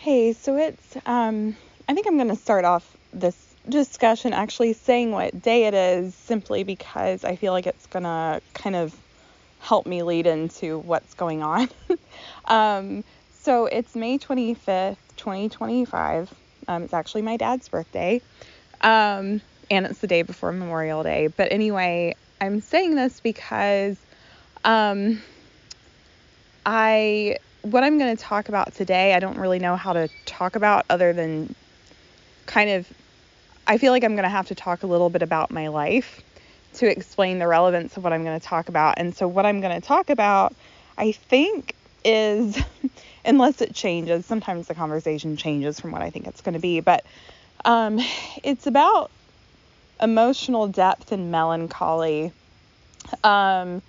Hey, so I think I'm going to start off this discussion actually saying what day it is simply because I feel like it's going to kind of help me lead into what's going on. um, so it's May 25th, 2025. It's actually my dad's birthday. And it's the day before Memorial Day. But anyway, I'm saying this because, what I'm going to talk about today, I don't really know how to talk about other than I feel like I'm going to have to talk a little bit about my life to explain the relevance of what I'm going to talk about. And so what I'm going to talk about, I think, is, unless it changes, sometimes the conversation changes from what I think it's going to be, but it's about emotional depth and melancholy. And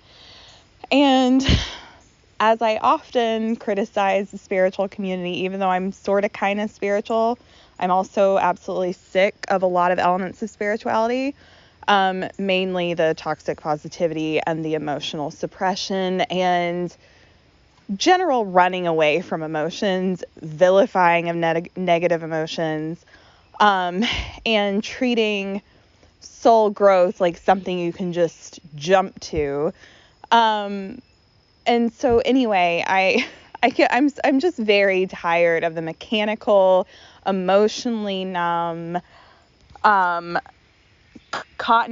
as I often criticize the spiritual community, even though I'm sort of kind of spiritual, I'm also absolutely sick of a lot of elements of spirituality, mainly the toxic positivity and the emotional suppression and general running away from emotions, vilifying of negative emotions, and treating soul growth like something you can just jump to. And so anyway, I'm just very tired of the mechanical, emotionally numb, cotton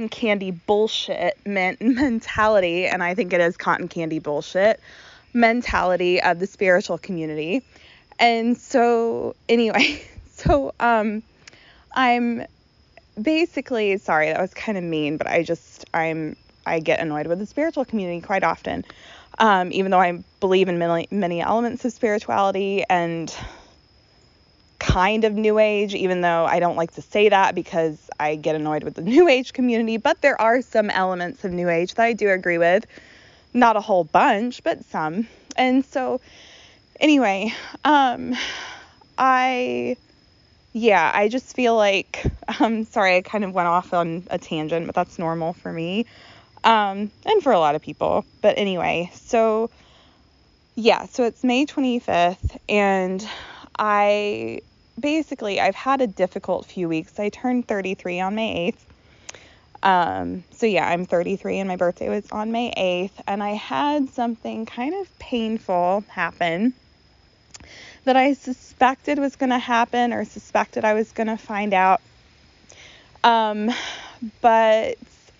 candy bullshit mentality, and I think it is cotton candy bullshit mentality of the spiritual community. And so anyway, I'm basically, sorry, that was kind of mean, but I get annoyed with the spiritual community quite often. Even though I believe in many elements of spirituality and kind of New Age, even though I don't like to say that because I get annoyed with the New Age community, but there are some elements of New Age that I do agree with. Not a whole bunch, but some. And so, anyway, I just feel like, sorry, I kind of went off on a tangent, but that's normal for me. And for a lot of people. But anyway, so it's May 25th, and I've had a difficult few weeks. I turned 33 on May 8th. I'm 33 and my birthday was on May 8th, and I had something kind of painful happen that I suspected was going to happen or suspected I was going to find out. But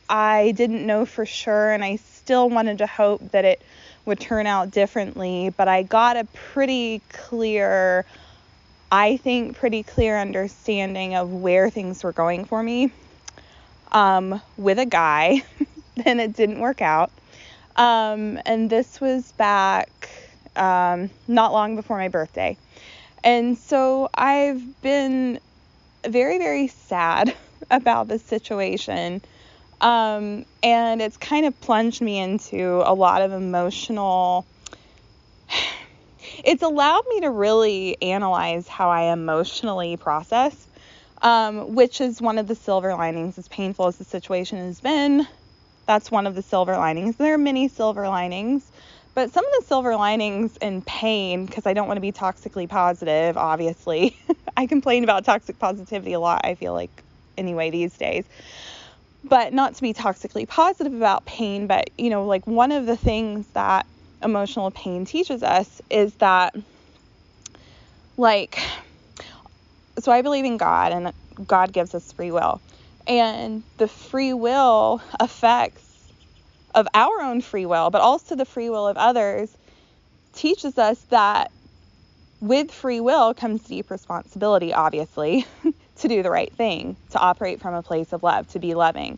I didn't know for sure, and I still wanted to hope that it would turn out differently, but I got a pretty clear understanding of where things were going for me, with a guy, and it didn't work out. And this was back, not long before my birthday. And so I've been very, very sad about this situation. And it's kind of plunged me into a lot of it's allowed me to really analyze how I emotionally process, which is one of the silver linings. As painful as the situation has been, that's one of the silver linings. There are many silver linings, but some of the silver linings in pain, because I don't want to be toxically positive, obviously. I complain about toxic positivity a lot, I feel like, anyway, these days. But not to be toxically positive about pain, but, like one of the things that emotional pain teaches us is that, so I believe in God, and God gives us free will. And the free will effects of our own free will, but also the free will of others, teaches us that with free will comes deep responsibility, obviously, to do the right thing, to operate from a place of love, to be loving.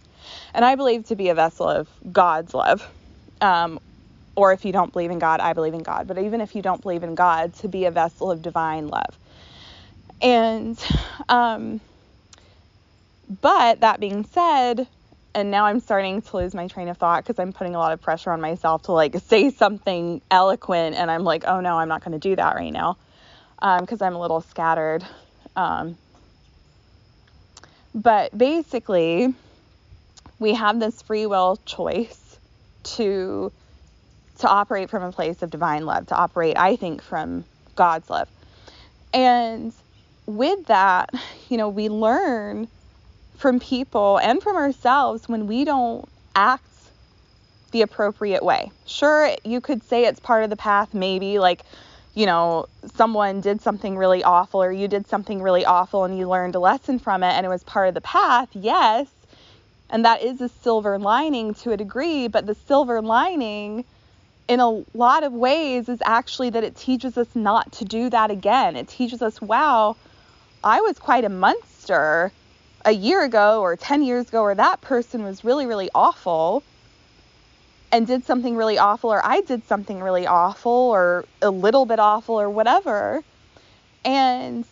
And I believe to be a vessel of God's love. Or if you don't believe in God, I believe in God. But even if you don't believe in God, to be a vessel of divine love. And, but that being said, and now I'm starting to lose my train of thought because I'm putting a lot of pressure on myself to say something eloquent, and I'm like, oh no, I'm not going to do that right now, because I'm a little scattered. But basically, we have this free will choice to operate from a place of divine love, to operate, I think, from God's love. And with that, we learn from people and from ourselves when we don't act the appropriate way. Sure, you could say it's part of the path, maybe, like, someone did something really awful, or you did something really awful and you learned a lesson from it and it was part of the path. Yes. And that is a silver lining to a degree, but the silver lining in a lot of ways is actually that it teaches us not to do that again. It teaches us, wow, I was quite a monster a year ago or 10 years ago, or that person was really, really awful and did something really awful, or I did something really awful or a little bit awful or whatever. And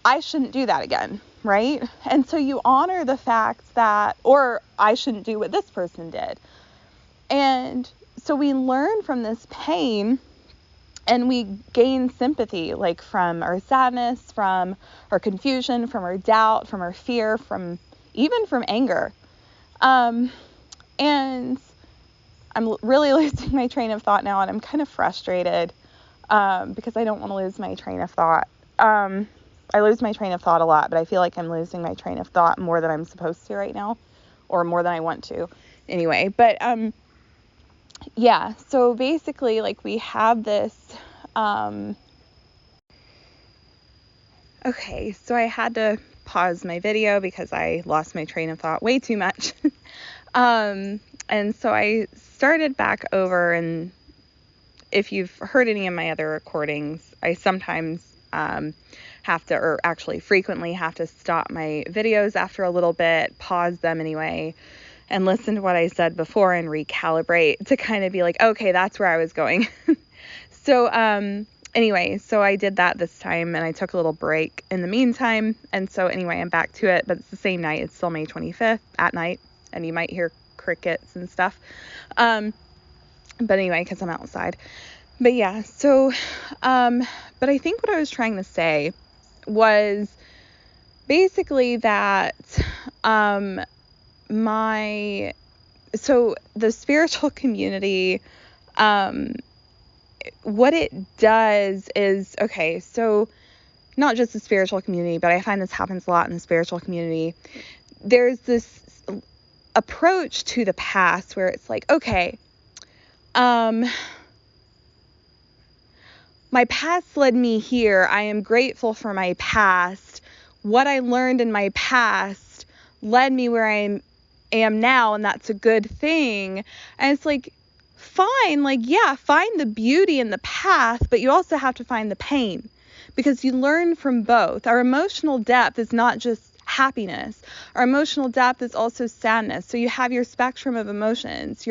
I shouldn't do that again, right? And so you honor the fact that, or I shouldn't do what this person did. And so we learn from this pain and we gain sympathy, like from our sadness, from our confusion, from our doubt, from our fear, even from anger. And I'm really losing my train of thought now, and I'm kind of frustrated because I don't want to lose my train of thought. I lose my train of thought a lot, but I feel like I'm losing my train of thought more than I'm supposed to right now, or more than I want to. Anyway, but yeah, so basically, like, we have this, okay, so I had to pause my video because I lost my train of thought way too much. And so I started back over, and if you've heard any of my other recordings, I sometimes have to, or actually frequently have to stop my videos after a little bit, pause them anyway, and listen to what I said before and recalibrate to kind of be like, okay, that's where I was going. So anyway, so I did that this time, and I took a little break in the meantime. And so anyway, I'm back to it, but it's the same night. It's still May 25th at night, and you might hear crickets and stuff. But anyway, because I'm outside. But yeah, so, but I think what I was trying to say was basically that, so the spiritual community, what it does is, okay, so not just the spiritual community, but I find this happens a lot in the spiritual community. There's this approach to the past where it's like, okay, my past led me here. I am grateful for my past. What I learned in my past led me where I am now, and that's a good thing. And it's like, fine, like, yeah, find the beauty in the past, but you also have to find the pain, because you learn from both. Our emotional depth is not just happiness. Our emotional depth is also sadness. So you have your spectrum of emotions.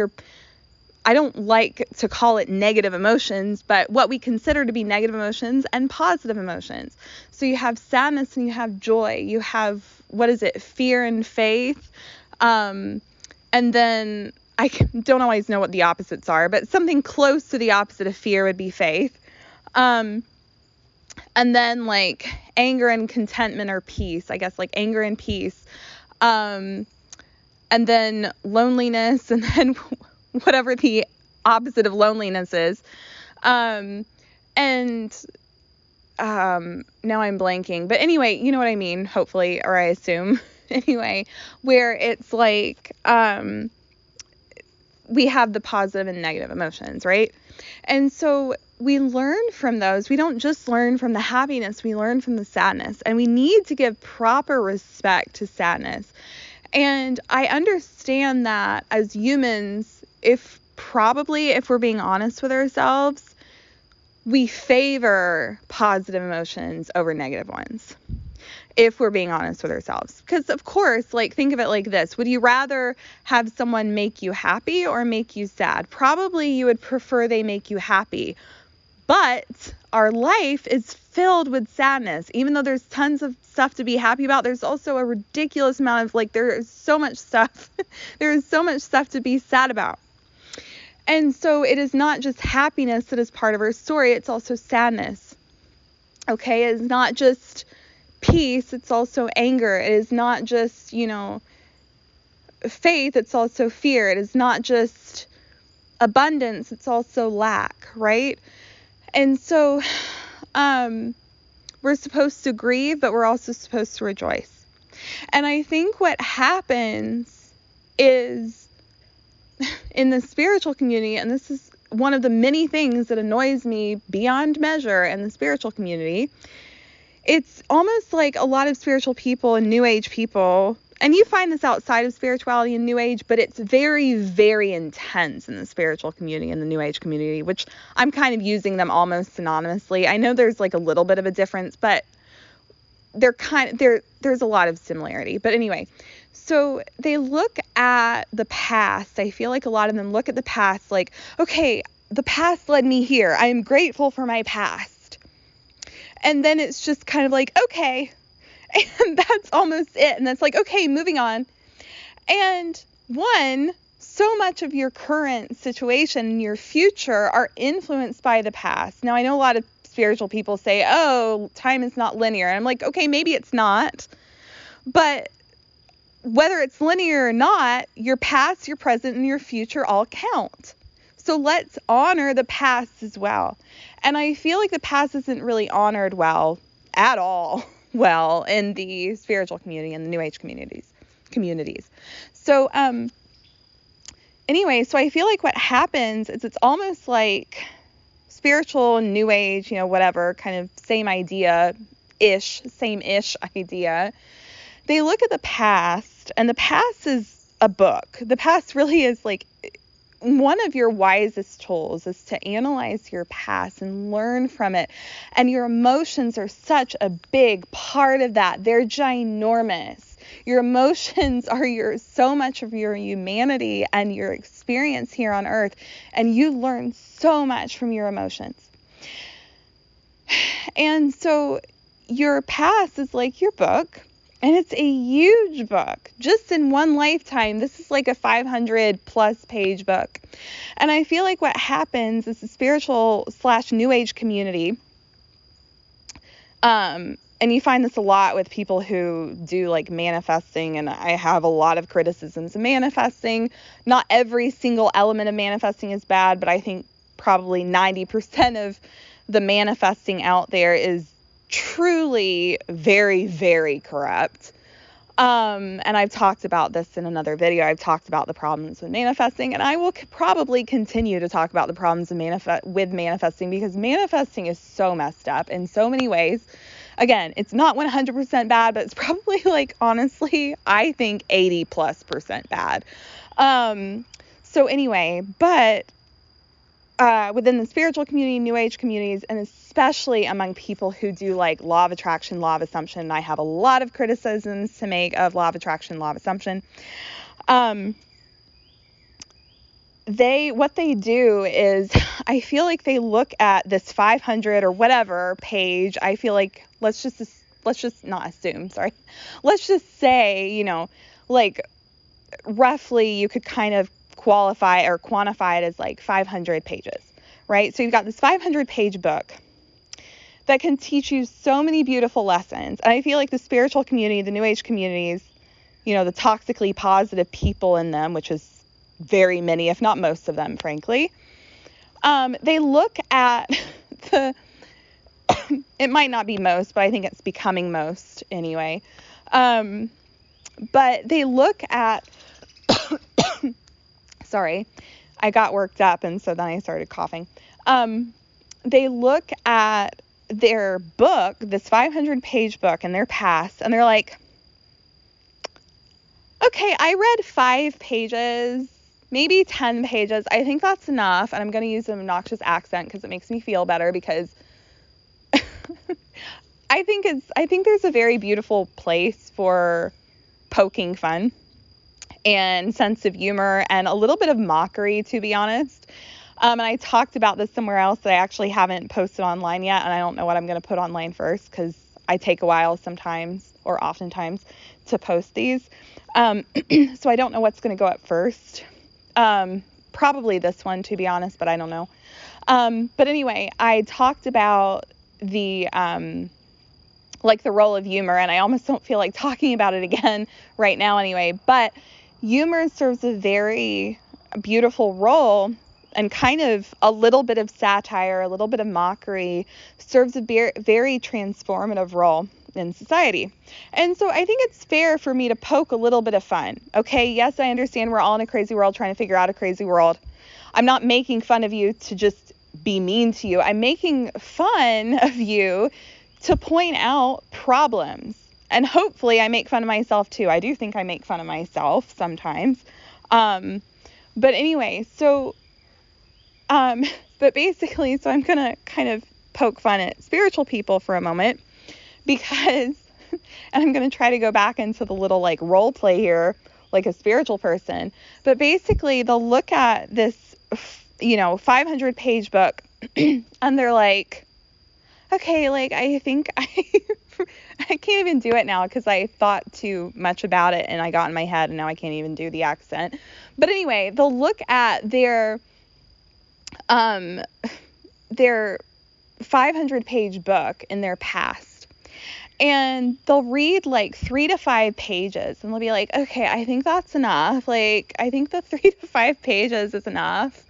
I don't like to call it negative emotions, but what we consider to be negative emotions and positive emotions. So you have sadness and you have joy. You have, fear and faith. And then I don't always know what the opposites are, but something close to the opposite of fear would be faith. And then like anger and contentment or peace, I guess, like anger and peace. And then loneliness, and then whatever the opposite of loneliness is. And now I'm blanking. But anyway, you know what I mean, hopefully, or I assume. Anyway, where it's like we have the positive and negative emotions, right? And so we learn from those. We don't just learn from the happiness, we learn from the sadness. And we need to give proper respect to sadness. And I understand that as humans, if we're being honest with ourselves, we favor positive emotions over negative ones. If we're being honest with ourselves. Because of course, like, think of it like this. Would you rather have someone make you happy or make you sad? Probably you would prefer they make you happy. But our life is filled with sadness. Even though there's tons of stuff to be happy about, there's also a ridiculous amount of, there is so much stuff. There is so much stuff to be sad about. And so it is not just happiness that is part of our story. It's also sadness. Okay? It's not just peace. It's also anger. It is not just, faith. It's also fear. It is not just abundance. It's also lack, right? And so we're We're supposed to grieve, but we're also supposed to rejoice. And I think what happens is in the spiritual community, and this is one of the many things that annoys me beyond measure in the spiritual community, it's almost like a lot of spiritual people and New Age people, and you find this outside of spirituality and New Age, but it's very, very intense in the spiritual community and the New Age community, which I'm kind of using them almost synonymously. I know there's like a little bit of a difference, but there's a lot of similarity. But anyway, so they look at the past. I feel like a lot of them look at the past like, okay, the past led me here. I am grateful for my past. And then it's just kind of like, okay, and that's almost it. And that's like, okay, moving on. And so much of your current situation and your future are influenced by the past. Now, I know a lot of spiritual people say, oh, time is not linear. And I'm like, okay, maybe it's not. But whether it's linear or not, your past, your present, and your future all count. So let's honor the past as well. And I feel like the past isn't really honored at all in the spiritual community and the New Age communities. So anyway, so I feel like what happens is it's almost like spiritual and New Age, whatever, kind of same idea-ish, same-ish idea. They look at the past, and the past is a book. The past really is like one of your wisest tools is to analyze your past and learn from it. And your emotions are such a big part of that. They're ginormous. Your emotions are so much of your humanity and your experience here on earth. And you learn so much from your emotions. And so your past is like your book. And it's a huge book. Just in one lifetime, this is like a 500 plus page book. And I feel like what happens is the spiritual / New Age community, and you find this a lot with people who do like manifesting, and I have a lot of criticisms of manifesting. Not every single element of manifesting is bad, but I think probably 90% of the manifesting out there is truly very, very corrupt. And I've talked about this in another video. I've talked about the problems with manifesting, and I will probably continue to talk about the problems with manifesting, because manifesting is so messed up in so many ways. Again, it's not 100% bad, but it's probably like, honestly, I think 80+% bad. So anyway, but within the spiritual community, New Age communities, and especially among people who do like law of attraction, law of assumption, I have a lot of criticisms to make of law of attraction, law of assumption. What they do is, I feel like they look at this 500 or whatever page. I feel like let's just not assume. Sorry, let's just say, like roughly you could kind of qualify or quantify it as like 500 pages, right? So you've got this 500-page book that can teach you so many beautiful lessons. And I feel like the spiritual community, the New Age communities, the toxically positive people in them, which is very many, if not most of them, frankly, they look at it might not be most, but I think it's becoming most anyway. But they look at sorry, I got worked up, and so then I started coughing. They look at their book, this 500-page book, in their past, and they're like, okay, I read 5 pages, maybe 10 pages. I think that's enough, and I'm going to use an obnoxious accent because it makes me feel better, because I think there's a very beautiful place for poking fun and sense of humor and a little bit of mockery, to be honest. And I talked about this somewhere else that I actually haven't posted online yet, and I don't know what I'm going to put online first, because I take a while sometimes, or oftentimes, to post these. So I don't know what's going to go up first. Probably this one, to be honest, but I don't know. But anyway, I talked about the role of humor, and I almost don't feel like talking about it again right now anyway, but humor serves a very beautiful role and kind of a little bit of satire, a little bit of mockery serves a very transformative role in society. And so I think it's fair for me to poke a little bit of fun. Okay, yes, I understand we're all in a crazy world trying to figure out a crazy world. I'm not making fun of you to just be mean to you. I'm making fun of you to point out problems. And hopefully I make fun of myself too. I do think I make fun of myself sometimes. But anyway, but basically, so I'm going to kind of poke fun at spiritual people for a moment because, and I'm going to try to go back into the little like role play here, like a spiritual person. But basically they'll look at this, 500-page book and they're like, okay, like, I think I can't even do it now because I thought too much about it and I got in my head and now I can't even do the accent. But anyway, they'll look at their 500-page book in their past and they'll read like 3 to 5 pages and they'll be like, okay, I think that's enough. Like, I think the 3 to 5 pages is enough.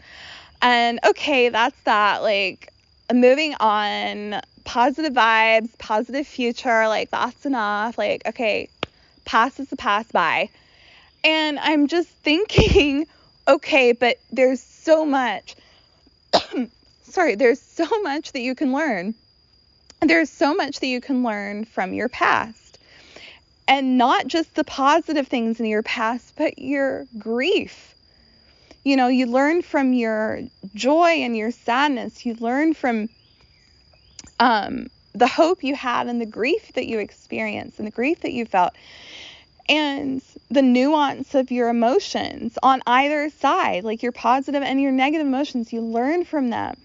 And okay, that's that. Like, moving on, positive vibes, positive future, like that's enough. Like, okay, past is the past, bye. And I'm just thinking, okay, but there's so much, there's so much that you can learn. There's so much that you can learn from your past. And not just the positive things in your past, but your grief. You learn from your joy and your sadness. You learn from the hope you had and the grief that you experienced and the grief that you felt and the nuance of your emotions on either side, like your positive and your negative emotions. You learn from them.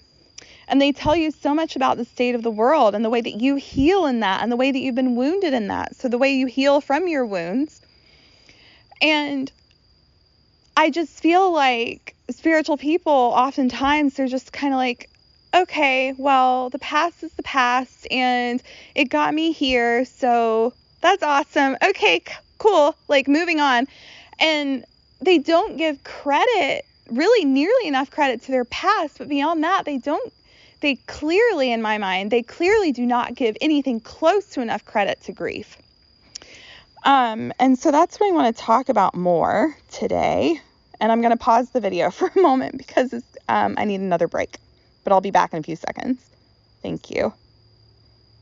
And they tell you so much about the state of the world and the way that you heal in that and the way that you've been wounded in that. So the way you heal from your wounds. And I just feel like spiritual people, oftentimes, they're just kind of like, okay, well, the past is the past, and it got me here, so that's awesome. Okay, cool, like, moving on. And they don't give credit, really nearly enough credit to their past, but beyond that, they clearly, in my mind, they clearly do not give anything close to enough credit to grief. And so that's what I want to talk about more today. And I'm going to pause the video for a moment because I need another break. But I'll be back in a few seconds. Thank you.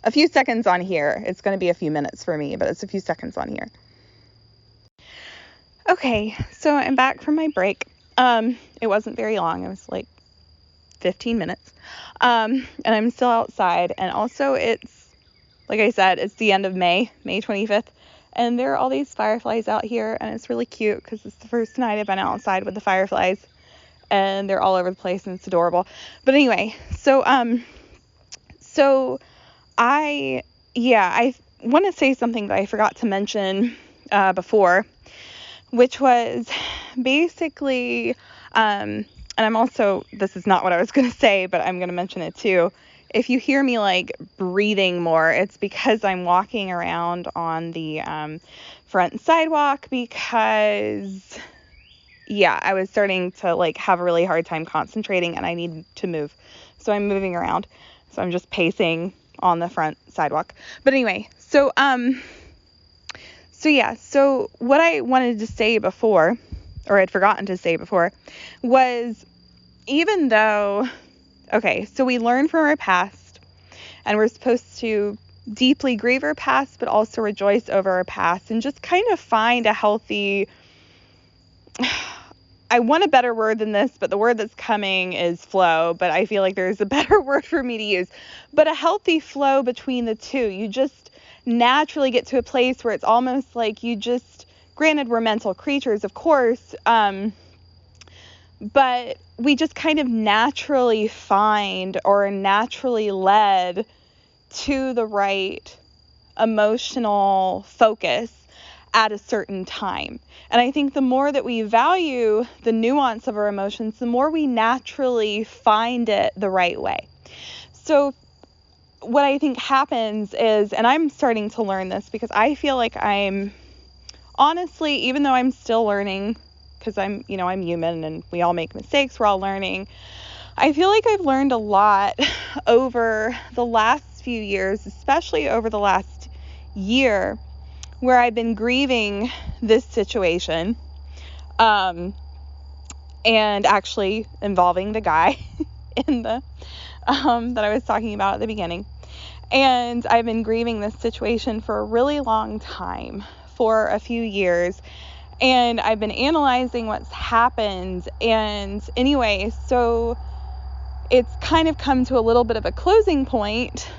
A few seconds on here. It's going to be a few minutes for me, but it's a few seconds on here. Okay, so I'm back from my break. It wasn't very long. It was like 15 minutes. And I'm still outside. And also it's, like I said, it's the end of May 25th. And there are all these fireflies out here, and it's really cute because it's the first night I've been outside with the fireflies, and they're all over the place, and it's adorable. But anyway, so I want to say something that I forgot to mention before, which was basically, and I'm also, this is not what I was going to say, but I'm going to mention it too. If you hear me like breathing more, it's because I'm walking around on the front sidewalk because, I was starting to like have a really hard time concentrating and I need to move. So I'm moving around. So I'm just pacing on the front sidewalk. But anyway, so what I wanted to say before, or I'd forgotten to say before, was even though, okay, so we learn from our past, and we're supposed to deeply grieve our past, but also rejoice over our past, and just kind of find a healthy, I want a better word than this, but the word that's coming is flow, but I feel like there's a better word for me to use, but a healthy flow between the two. You just naturally get to a place where it's almost like granted, we're mental creatures, of course, but we just kind of naturally find or are naturally led to the right emotional focus at a certain time. And I think the more that we value the nuance of our emotions, the more we naturally find it the right way. So what I think happens is, and I'm starting to learn this because I feel like I'm honestly, even though I'm still learning because I'm human and we all make mistakes. We're all learning. I feel like I've learned a lot over the last few years, especially over the last year, where I've been grieving this situation, and actually involving the guy in the that I was talking about at the beginning. And I've been grieving this situation for a really long time, for a few years. And I've been analyzing what's happened. And anyway, so it's kind of come to a little bit of a closing point.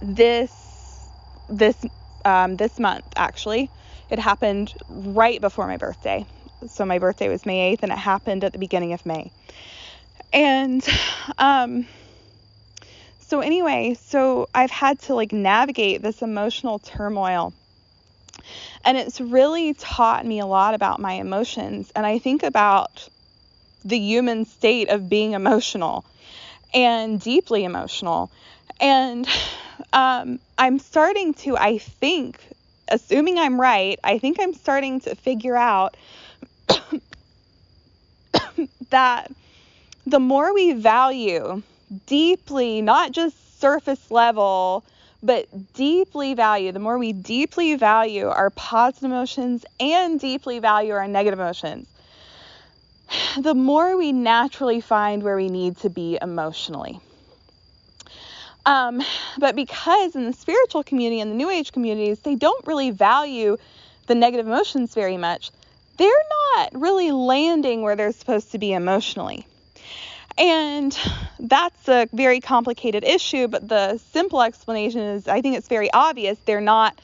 This month, actually, it happened right before my birthday. So my birthday was May 8th, and it happened at the beginning of May. And, so I've had to navigate this emotional turmoil, and it's really taught me a lot about my emotions. And I think about the human state of being emotional and deeply emotional. And, I'm starting to, I think, assuming I'm right, I think I'm starting to figure out that the more we value deeply, not just surface level, but the more we deeply value our positive emotions and deeply value our negative emotions, the more we naturally find where we need to be emotionally. But because in the spiritual community and the New Age communities, they don't really value the negative emotions very much, they're not really landing where they're supposed to be emotionally. And that's a very complicated issue, but the simple explanation is, I think it's very obvious, they're not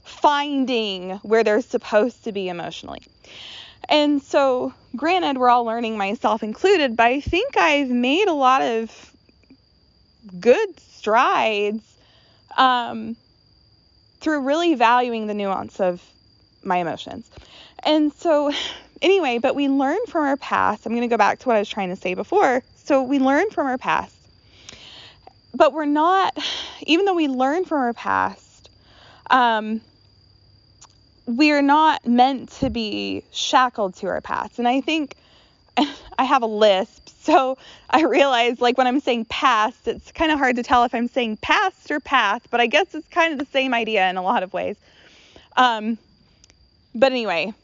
finding where they're supposed to be emotionally. And so, granted, we're all learning, myself included, but I think I've made a lot of good strides through really valuing the nuance of my emotions. And so anyway, but we learn from our past. I'm going to go back to what I was trying to say before. So we learn from our past, but we're not, even though we learn from our past, we're not meant to be shackled to our past. And I think I have a lisp, so I realize when I'm saying past, it's kind of hard to tell if I'm saying past or path, but I guess it's kind of the same idea in a lot of ways. But anyway,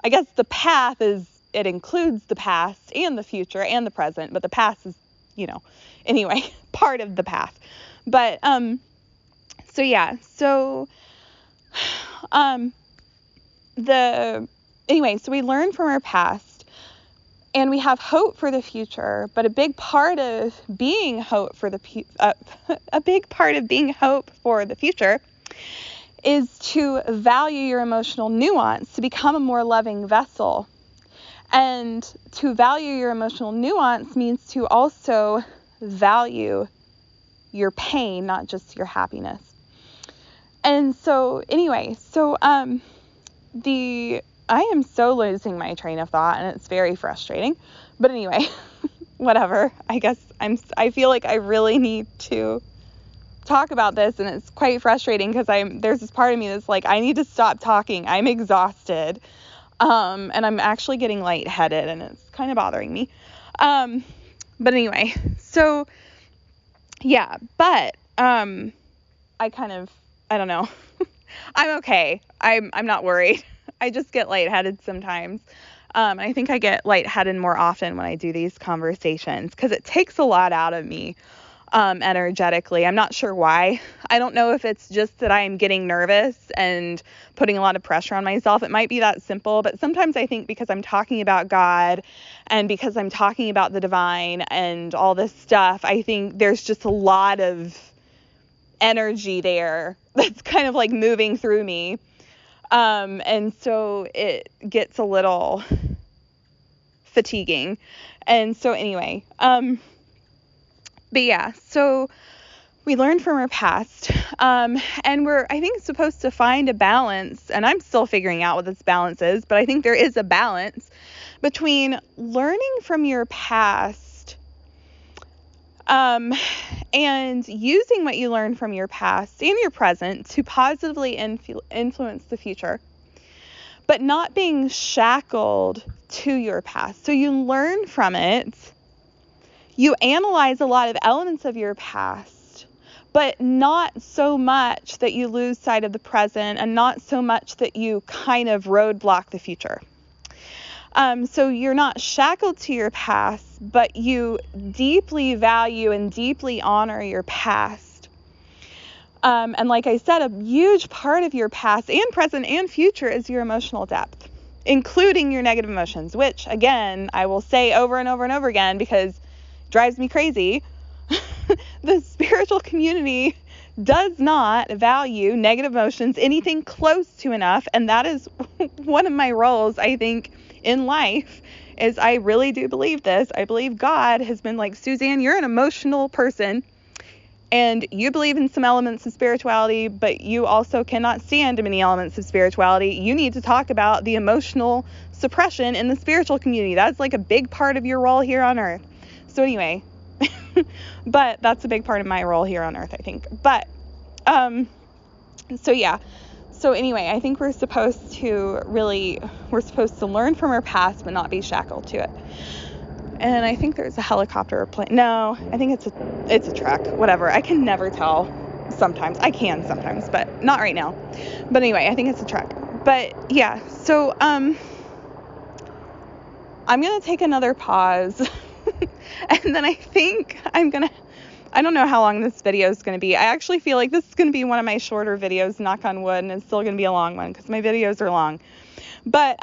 I guess the path it includes the past and the future and the present, but the past is, anyway, part of the path. But, so yeah, so, so we learn from our past. And we have hope for the future, but a big part of being hope for the future is to value your emotional nuance, to become a more loving vessel. And to value your emotional nuance means to also value your pain, not just your happiness. And so anyway, I am so losing my train of thought, and it's very frustrating. But anyway, whatever. I guess I feel like I really need to talk about this, and it's quite frustrating because there's this part of me that's I need to stop talking. I'm exhausted. And I'm actually getting lightheaded, and it's kind of bothering me. But anyway, so yeah, but I don't know. I'm okay. I'm not worried. I just get lightheaded sometimes. I think I get lightheaded more often when I do these conversations because it takes a lot out of me energetically. I'm not sure why. I don't know if it's just that I'm getting nervous and putting a lot of pressure on myself. It might be that simple, but sometimes I think because I'm talking about God and because I'm talking about the divine and all this stuff, I think there's just a lot of energy there that's kind of moving through me. And so it gets a little fatiguing. And so anyway, but yeah, so we learn from our past, and we're, I think, supposed to find a balance, and I'm still figuring out what this balance is, but I think there is a balance between learning from your past, and using what you learned from your past and your present to positively influence the future, but not being shackled to your past. So you learn from it. You analyze a lot of elements of your past, but not so much that you lose sight of the present, and not so much that you kind of roadblock the future. So you're not shackled to your past, but you deeply value and deeply honor your past. And like I said, a huge part of your past and present and future is your emotional depth, including your negative emotions, which, again, I will say over and over and over again because it drives me crazy. The spiritual community does not value negative emotions anything close to enough. And that is one of my roles, I think, in life, is I really do believe this. I believe God has been like, Suzanne, you're an emotional person and you believe in some elements of spirituality, but you also cannot stand many elements of spirituality. You need to talk about the emotional suppression in the spiritual community. That's like a big part of your role here on earth. So anyway, but that's a big part of my role here on earth, I think. But, so yeah. So anyway, I think we're supposed to learn from our past, but not be shackled to it. And I think there's a helicopter or plane. No, I think it's a truck, whatever. I can never tell. Sometimes I can sometimes, but not right now. But anyway, I think it's a truck. But yeah, so, I'm going to take another pause and then I think I don't know how long this video is going to be. I actually feel like this is going to be one of my shorter videos, knock on wood, and it's still going to be a long one because my videos are long. But,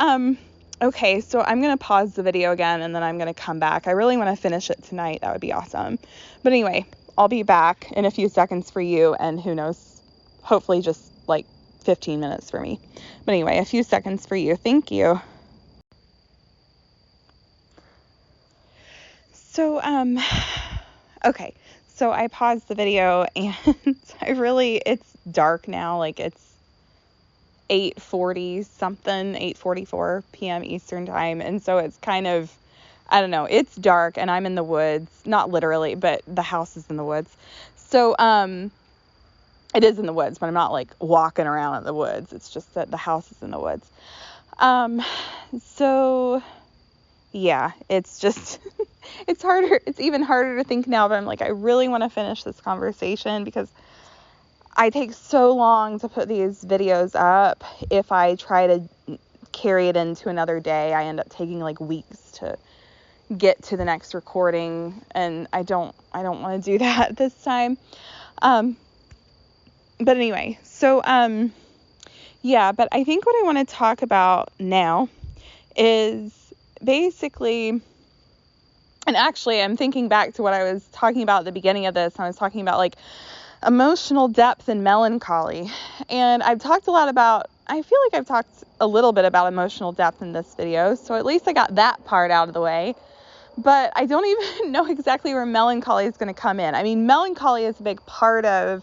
okay, so I'm going to pause the video again, and then I'm going to come back. I really want to finish it tonight. That would be awesome. But anyway, I'll be back in a few seconds for you, and who knows, hopefully just like 15 minutes for me. But anyway, a few seconds for you. Thank you. So, okay. So I paused the video and it's dark now, like it's 8:44 p.m. Eastern time. And so it's kind of, I don't know, it's dark and I'm in the woods, not literally, but the house is in the woods. So, it is in the woods, but I'm not like walking around in the woods. It's just that the house is in the woods. So yeah, it's just, it's even harder to think now, but I'm like, I really want to finish this conversation because I take so long to put these videos up. If I try to carry it into another day, I end up taking like weeks to get to the next recording, and I don't want to do that this time. But anyway, so, yeah, but I think what I want to talk about now is basically, and actually I'm thinking back to what I was talking about at the beginning of this. I was talking about like emotional depth and melancholy. And I feel like I've talked a little bit about emotional depth in this video. So at least I got that part out of the way. But I don't even know exactly where melancholy is going to come in. I mean, melancholy is a big part of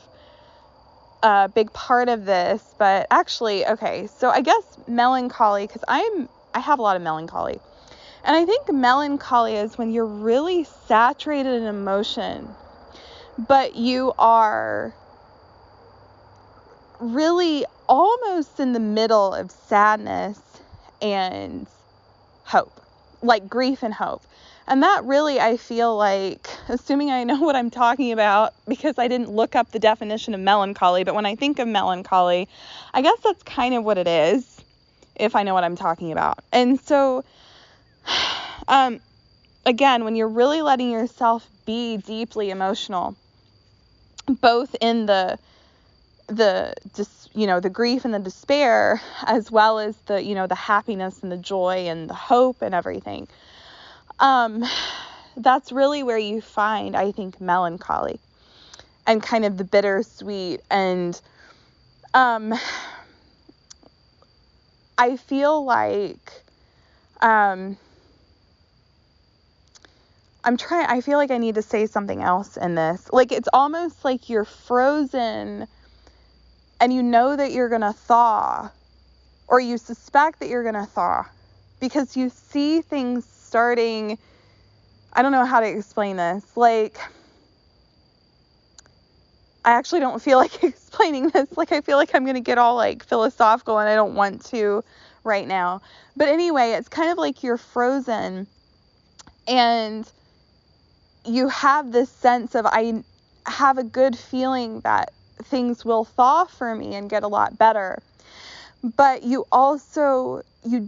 this, but actually, okay, so I guess melancholy, because I have a lot of melancholy. And I think melancholy is when you're really saturated in emotion, but you are really almost in the middle of sadness and hope, like grief and hope. And that really, I feel like, assuming I know what I'm talking about, because I didn't look up the definition of melancholy, but when I think of melancholy, I guess that's kind of what it is, if I know what I'm talking about. And so, again, when you're really letting yourself be deeply emotional, both in the grief and the despair, as well as the happiness and the joy and the hope and everything, that's really where you find, I think, melancholy and kind of the bittersweet. And I feel like I feel like I need to say something else in this. Like, it's almost like you're frozen and you know that you're going to thaw, or you suspect that you're going to thaw because you see things starting. I don't know how to explain this. Like, I actually don't feel like explaining this. Like, I feel like I'm going to get all like philosophical, and I don't want to right now. But anyway, it's kind of like you're frozen and you have this sense of, I have a good feeling that things will thaw for me and get a lot better. But you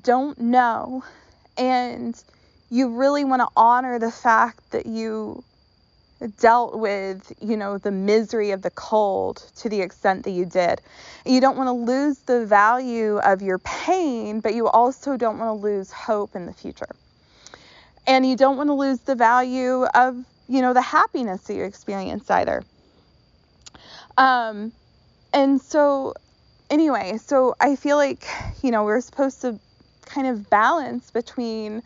don't know. And you really want to honor the fact that you dealt with, the misery of the cold to the extent that you did. You don't want to lose the value of your pain, but you also don't want to lose hope in the future. And you don't want to lose the value of, the happiness that you experience either. And so anyway, so I feel like, we're supposed to kind of balance between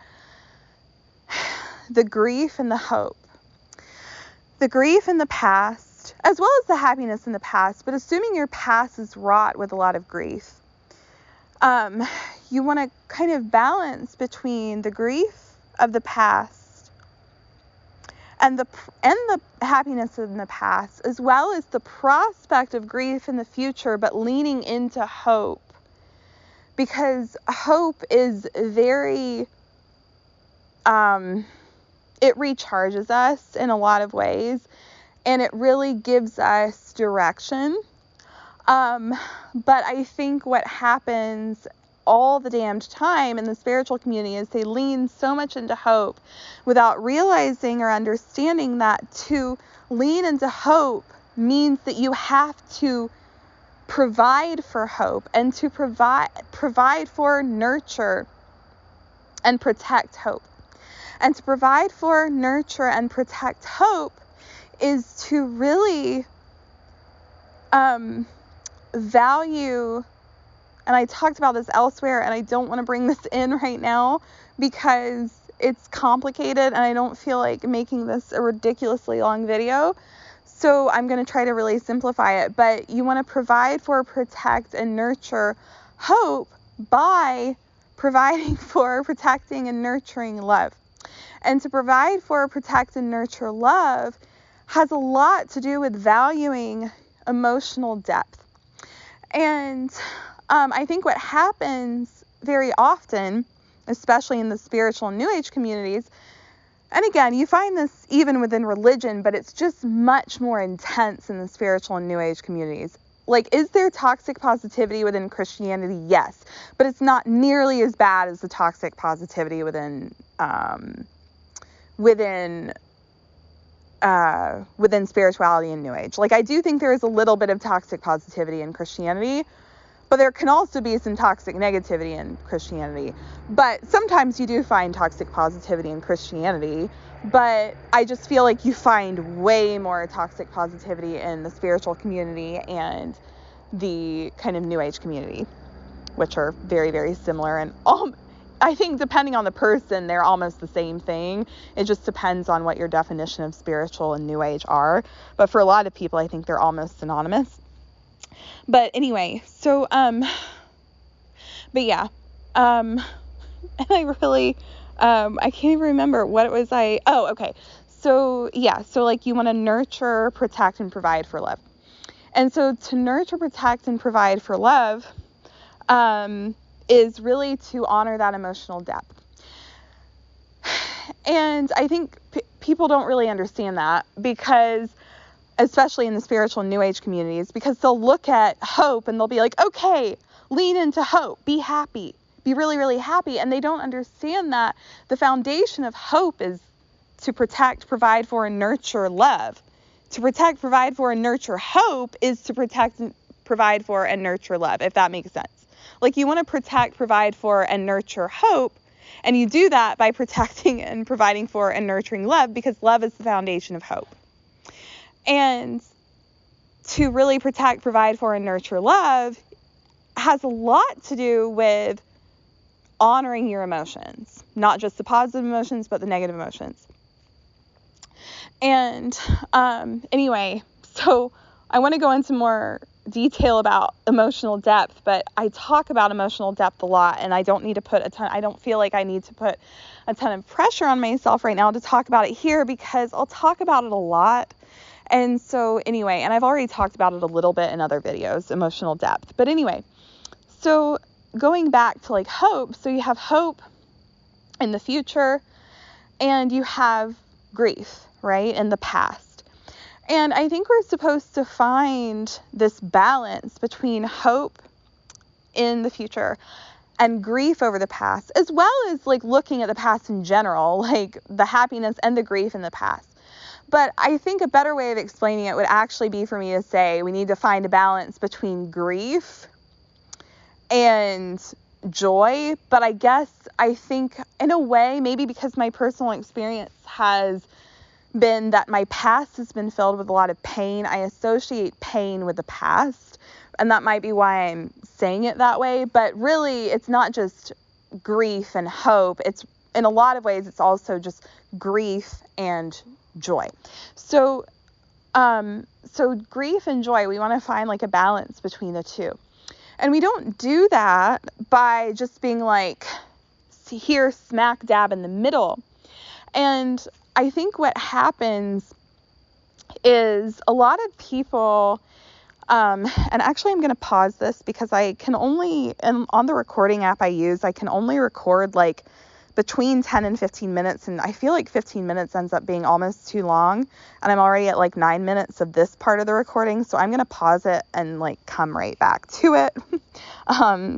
the grief and the hope. The grief in the past, as well as the happiness in the past, but assuming your past is wrought with a lot of grief, you want to kind of balance between the grief of the past and the happiness in the past, as well as the prospect of grief in the future, but leaning into hope. Because hope is very, it recharges us in a lot of ways, and it really gives us direction. But I think what happens all the damned time in the spiritual community is they lean so much into hope without realizing or understanding that to lean into hope means that you have to provide for hope, and to provide for, nurture, and protect hope. And to provide for, nurture, and protect hope is to really value, and I talked about this elsewhere, and I don't want to bring this in right now because it's complicated, and I don't feel like making this a ridiculously long video. So I'm going to try to really simplify it. But you want to provide for, protect, and nurture hope by providing for, protecting, and nurturing love. And to provide for, protect, and nurture love has a lot to do with valuing emotional depth. And I think what happens very often, especially in the spiritual and New Age communities, and again, you find this even within religion, but it's just much more intense in the spiritual and New Age communities. Like, is there toxic positivity within Christianity? Yes, but it's not nearly as bad as the toxic positivity within spirituality and New Age. Like, I do think there is a little bit of toxic positivity in Christianity, but there can also be some toxic negativity in Christianity. But sometimes you do find toxic positivity in Christianity, but I just feel like you find way more toxic positivity in the spiritual community and the kind of New Age community, which are very, very similar. And I think depending on the person, they're almost the same thing. It just depends on what your definition of spiritual and New Age are. But for a lot of people, I think they're almost synonymous. But anyway, so, but yeah, and I really, I can't even remember what it was okay. So yeah, so like you want to nurture, protect, and provide for love. And so to nurture, protect, and provide for love, is really to honor that emotional depth. And I think people don't really understand that, because especially in the spiritual New Age communities, because they'll look at hope and they'll be like, okay, lean into hope, be happy, be really, really happy. And they don't understand that the foundation of hope is to protect, provide for, and nurture love. To protect, provide for, and nurture hope is to protect, provide for, and nurture love, if that makes sense. Like, you want to protect, provide for, and nurture hope, and you do that by protecting and providing for and nurturing love, because love is the foundation of hope. And to really protect, provide for, and nurture love has a lot to do with honoring your emotions, not just the positive emotions, but the negative emotions. And anyway, so I want to go into more detail about emotional depth, but I talk about emotional depth a lot, and I don't feel like I need to put a ton of pressure on myself right now to talk about it here, because I'll talk about it a lot. And so and I've already talked about it a little bit in other videos, emotional depth. But anyway, so going back to like hope, so you have hope in the future and you have grief, right, in the past. And I think we're supposed to find this balance between hope in the future and grief over the past, as well as like looking at the past in general, like the happiness and the grief in the past. But I think a better way of explaining it would actually be for me to say we need to find a balance between grief and joy. But I think in a way, maybe because my personal experience has been that my past has been filled with a lot of pain, I associate pain with the past. And that might be why I'm saying it that way. But really, it's not just grief and hope. It's in a lot of ways, it's also just grief and joy. So grief and joy, we want to find like a balance between the two. And we don't do that by just being like here smack dab in the middle. And I think what happens is a lot of people, and actually I'm going to pause this because I can only, and on the recording app I use, I can only record like between 10 and 15 minutes. And I feel like 15 minutes ends up being almost too long. And I'm already at like 9 minutes of this part of the recording. So I'm going to pause it and like come right back to it.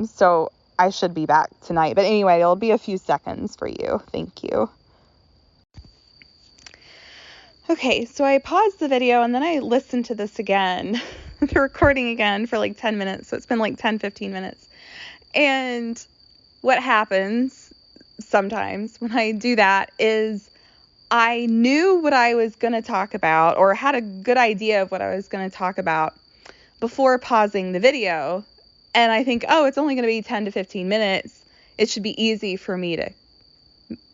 So I should be back tonight. But anyway, it'll be a few seconds for you. Thank you. Okay, so I paused the video and then I listened to this again, the recording again for like 10 minutes. So it's been like 10, 15 minutes. And what happens sometimes when I do that is I knew what I was going to talk about or had a good idea of what I was going to talk about before pausing the video. And I think, oh, it's only going to be 10 to 15 minutes. It should be easy for me to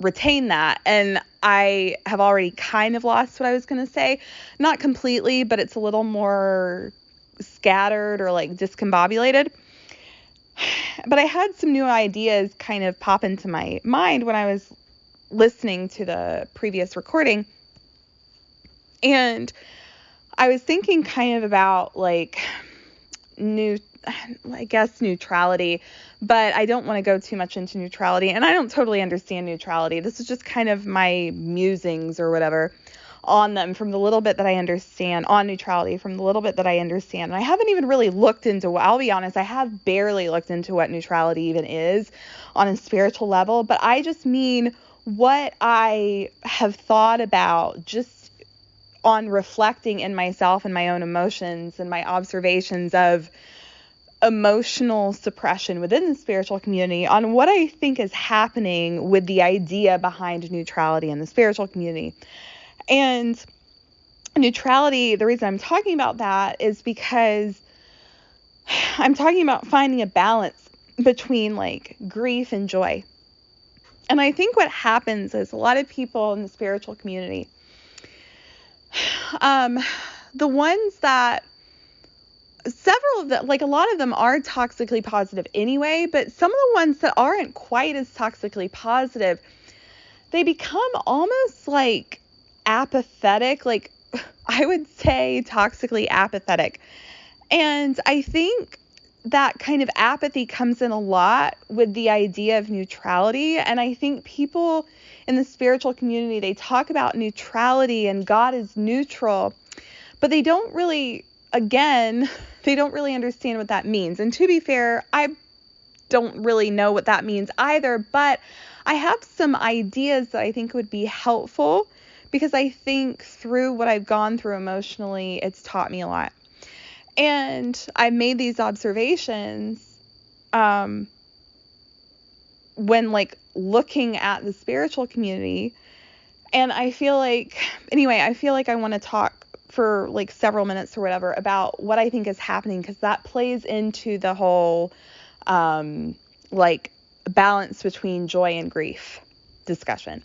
retain that. And I have already kind of lost what I was going to say. Not completely, but it's a little more scattered or like discombobulated. But I had some new ideas kind of pop into my mind when I was listening to the previous recording. And I was thinking kind of about like neutrality, but I don't want to go too much into neutrality. And I don't totally understand neutrality. This is just kind of my musings or whatever on them from the little bit that I understand, on neutrality from the little bit that I understand. And I haven't even really looked into, I'll be honest, I have barely looked into what neutrality even is on a spiritual level, but I just mean what I have thought about just on reflecting in myself and my own emotions and my observations of emotional suppression within the spiritual community, on what I think is happening with the idea behind neutrality in the spiritual community. And neutrality, the reason I'm talking about that is because I'm talking about finding a balance between like grief and joy. And I think what happens is a lot of people in the spiritual community, the ones that several of them, like a lot of them are toxically positive anyway, but some of the ones that aren't quite as toxically positive, they become almost like apathetic, like I would say toxically apathetic. And I think that kind of apathy comes in a lot with the idea of neutrality. And I think people in the spiritual community, they talk about neutrality and God is neutral, but they don't really, again, they don't really understand what that means. And to be fair, I don't really know what that means either, but I have some ideas that I think would be helpful because I think through what I've gone through emotionally, it's taught me a lot. And I made these observations when like looking at the spiritual community. And I feel like I want to talk for like several minutes or whatever about what I think is happening, because that plays into the whole like balance between joy and grief discussion.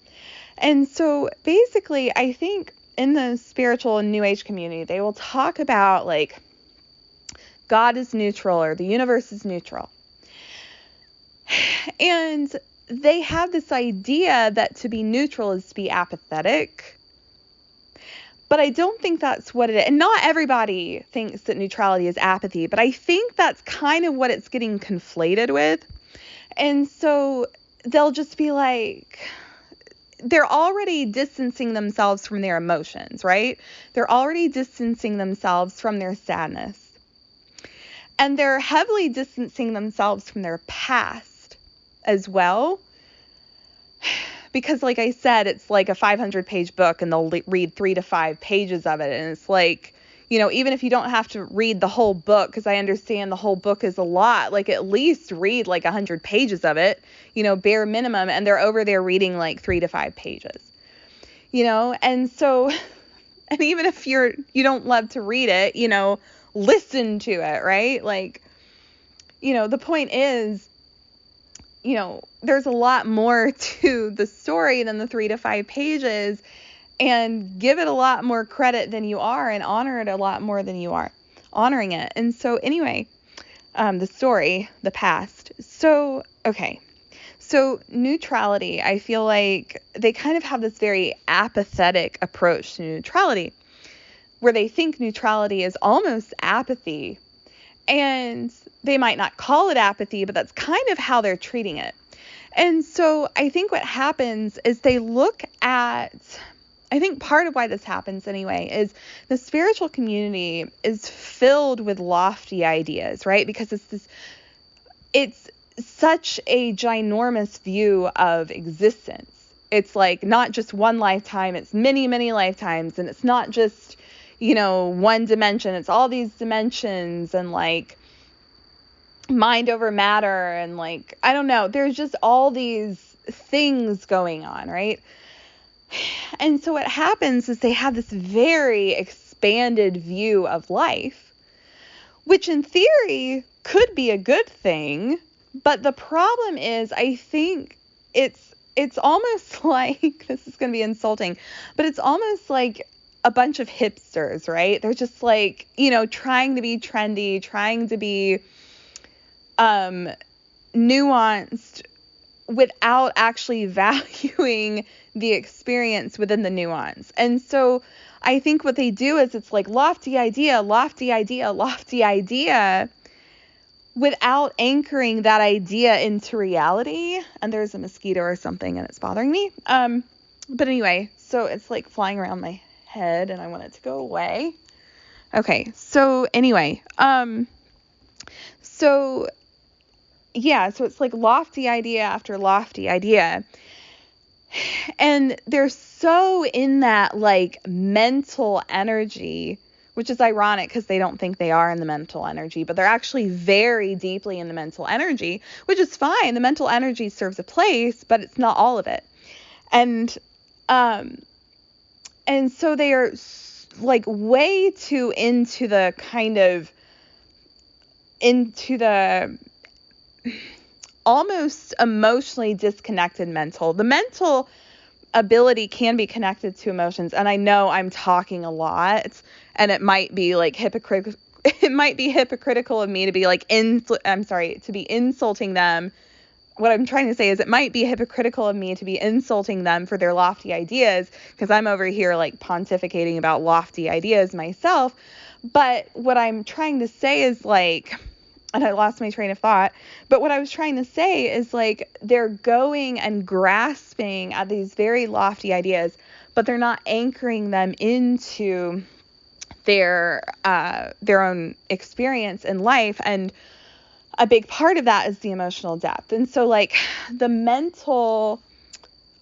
And so basically, I think in the spiritual and New Age community, they will talk about like God is neutral or the universe is neutral. And they have this idea that to be neutral is to be apathetic. But I don't think that's what it is. And not everybody thinks that neutrality is apathy, but I think that's kind of what it's getting conflated with. And so they'll just be like, they're already distancing themselves from their emotions, right? They're already distancing themselves from their sadness. And they're heavily distancing themselves from their past as well. Because like I said, it's like a 500-page book and they'll read 3 to 5 pages of it. And it's like, even if you don't have to read the whole book, because I understand the whole book is a lot, like at least read like 100 pages of it, bare minimum. And they're over there reading like 3 to 5 pages, and so, and even if you don't love to read it, listen to it, right? Like, the point is, there's a lot more to the story than the 3 to 5 pages, and give it a lot more credit than you are, and honor it a lot more than you are honoring it. And so anyway, the story, the past. So, okay. So neutrality, I feel like they kind of have this very apathetic approach to neutrality, where they think neutrality is almost apathy. And they might not call it apathy, but that's kind of how they're treating it. And so I think what happens is they look at, I think part of why this happens anyway, is the spiritual community is filled with lofty ideas, right? Because it's such a ginormous view of existence. It's like not just one lifetime, it's many, many lifetimes. And it's not just, one dimension, it's all these dimensions, and like mind over matter, and like, I don't know, there's just all these things going on, right? And so what happens is they have this very expanded view of life, which in theory could be a good thing. But the problem is, I think it's almost like, this is going to be insulting, but it's almost like a bunch of hipsters, right? They're just like, trying to be trendy, trying to be nuanced without actually valuing the experience within the nuance. And so I think what they do is it's like lofty idea, lofty idea, lofty idea, without anchoring that idea into reality. And there's a mosquito or something and it's bothering me. But anyway, so it's like flying around my head and I want it to go away. Okay. So anyway, so it's like lofty idea after lofty idea. And they're so in that like mental energy, which is ironic because they don't think they are in the mental energy, but they're actually very deeply in the mental energy, which is fine. The mental energy serves a place, but it's not all of it. And so they are like way too into the almost emotionally disconnected mental. The mental ability can be connected to emotions. And I know I'm talking a lot and it might be like hypocritical. It might be hypocritical of me to be like, to be insulting them. What I'm trying to say is it might be hypocritical of me to be insulting them for their lofty ideas, because I'm over here like pontificating about lofty ideas myself. But what I'm trying to say is like, and I lost my train of thought, but what I was trying to say is like, they're going and grasping at these very lofty ideas, but they're not anchoring them into their own experience in life. And a big part of that is the emotional depth. And so like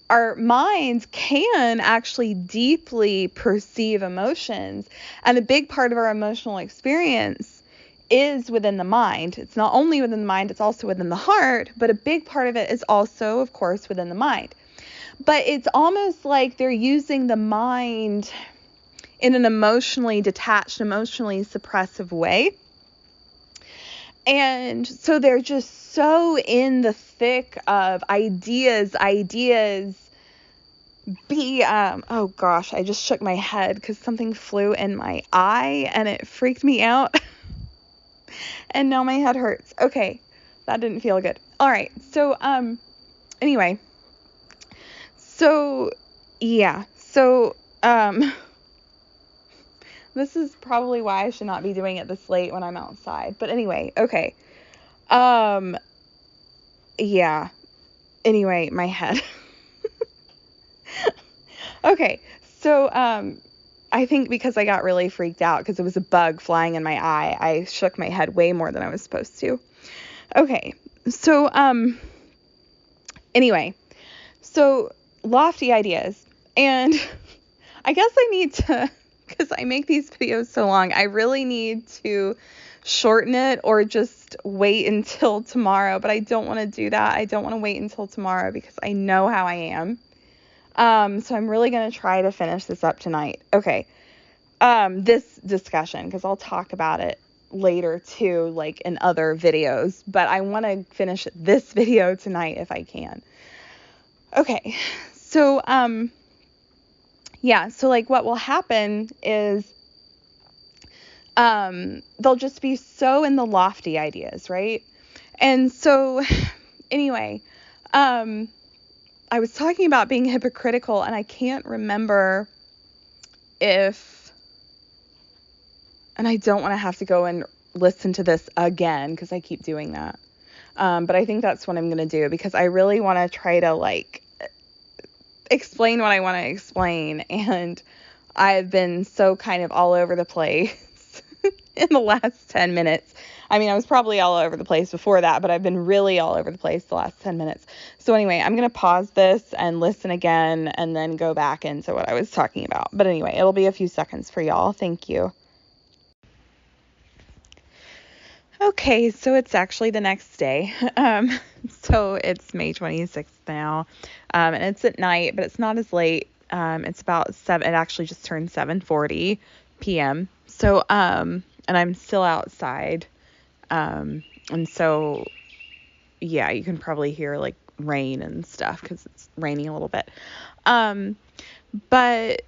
our minds can actually deeply perceive emotions. And a big part of our emotional experience is within the mind. It's not only within the mind, it's also within the heart, but a big part of it is also, of course, within the mind. But it's almost like they're using the mind in an emotionally detached, emotionally suppressive way. And so they're just so in the thick of ideas. Oh gosh, I just shook my head because something flew in my eye and it freaked me out. And now my head hurts. Okay, that didn't feel good. All right, so anyway, so yeah, so this is probably why I should not be doing it this late when I'm outside. But anyway, okay. yeah. Anyway, my head. Okay, so I think because I got really freaked out because it was a bug flying in my eye, I shook my head way more than I was supposed to. Okay, so anyway, so lofty ideas, and I guess I need to, because I make these videos so long, I really need to shorten it or just wait until tomorrow, but I don't want to do that. I don't want to wait until tomorrow because I know how I am. So I'm really going to try to finish this up tonight. Okay. This discussion, because I'll talk about it later too, like in other videos, but I want to finish this video tonight if I can. Okay. So, yeah, so like what will happen is, they'll just be so in the lofty ideas, right? And so anyway, I was talking about being hypocritical, and I can't remember if, and I don't want to have to go and listen to this again because I keep doing that. But I think that's what I'm going to do because I really want to try to like explain what I want to explain. And I've been so kind of all over the place in the last 10 minutes. I mean, I was probably all over the place before that, but I've been really all over the place the last 10 minutes. So anyway, I'm going to pause this and listen again and then go back into what I was talking about. But anyway, it'll be a few seconds for y'all. Thank you. Okay, so it's actually the next day. So it's May 26th now, and it's at night, but it's not as late. It's about 7, it actually just turned 7:40 p.m. So, and I'm still outside. And so, yeah, you can probably hear like rain and stuff because it's raining a little bit. But,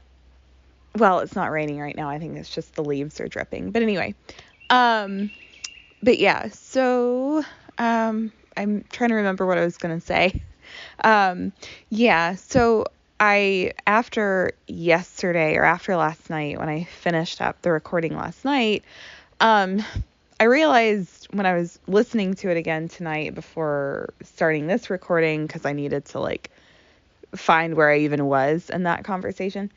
well, it's not raining right now. I think it's just the leaves are dripping. But anyway, but yeah, so, I'm trying to remember what I was going to say. Yeah, so after yesterday or after last night, when I finished up the recording last night, I realized when I was listening to it again tonight before starting this recording, because I needed to like find where I even was in that conversation.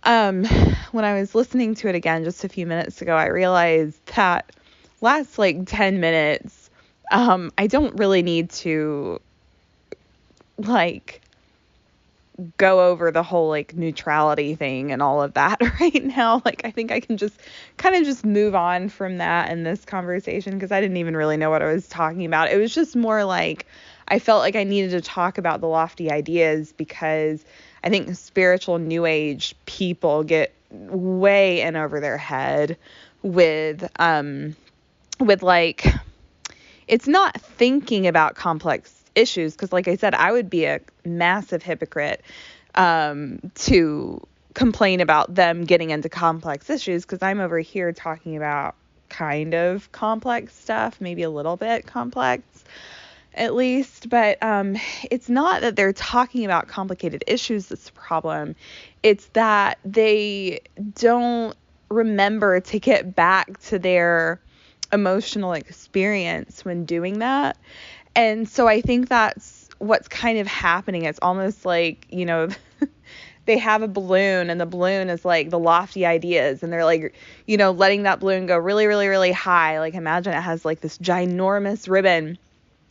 When I was listening to it again just a few minutes ago, I realized that last like 10 minutes, I don't really need to like go over the whole like neutrality thing and all of that right now. Like, I think I can just kind of just move on from that in this conversation because I didn't even really know what I was talking about. It was just more like I felt like I needed to talk about the lofty ideas because I think spiritual new age people get way in over their head with like, it's not thinking about complex issues because like I said, I would be a massive hypocrite to complain about them getting into complex issues because I'm over here talking about kind of complex stuff, maybe a little bit complex at least, but it's not that they're talking about complicated issues that's the problem. It's that they don't remember to get back to their emotional experience when doing that. And so I think that's what's kind of happening. It's almost like, you know, they have a balloon and the balloon is like the lofty ideas and they're like, you know, letting that balloon go really, really, really high. Like imagine it has like this ginormous ribbon.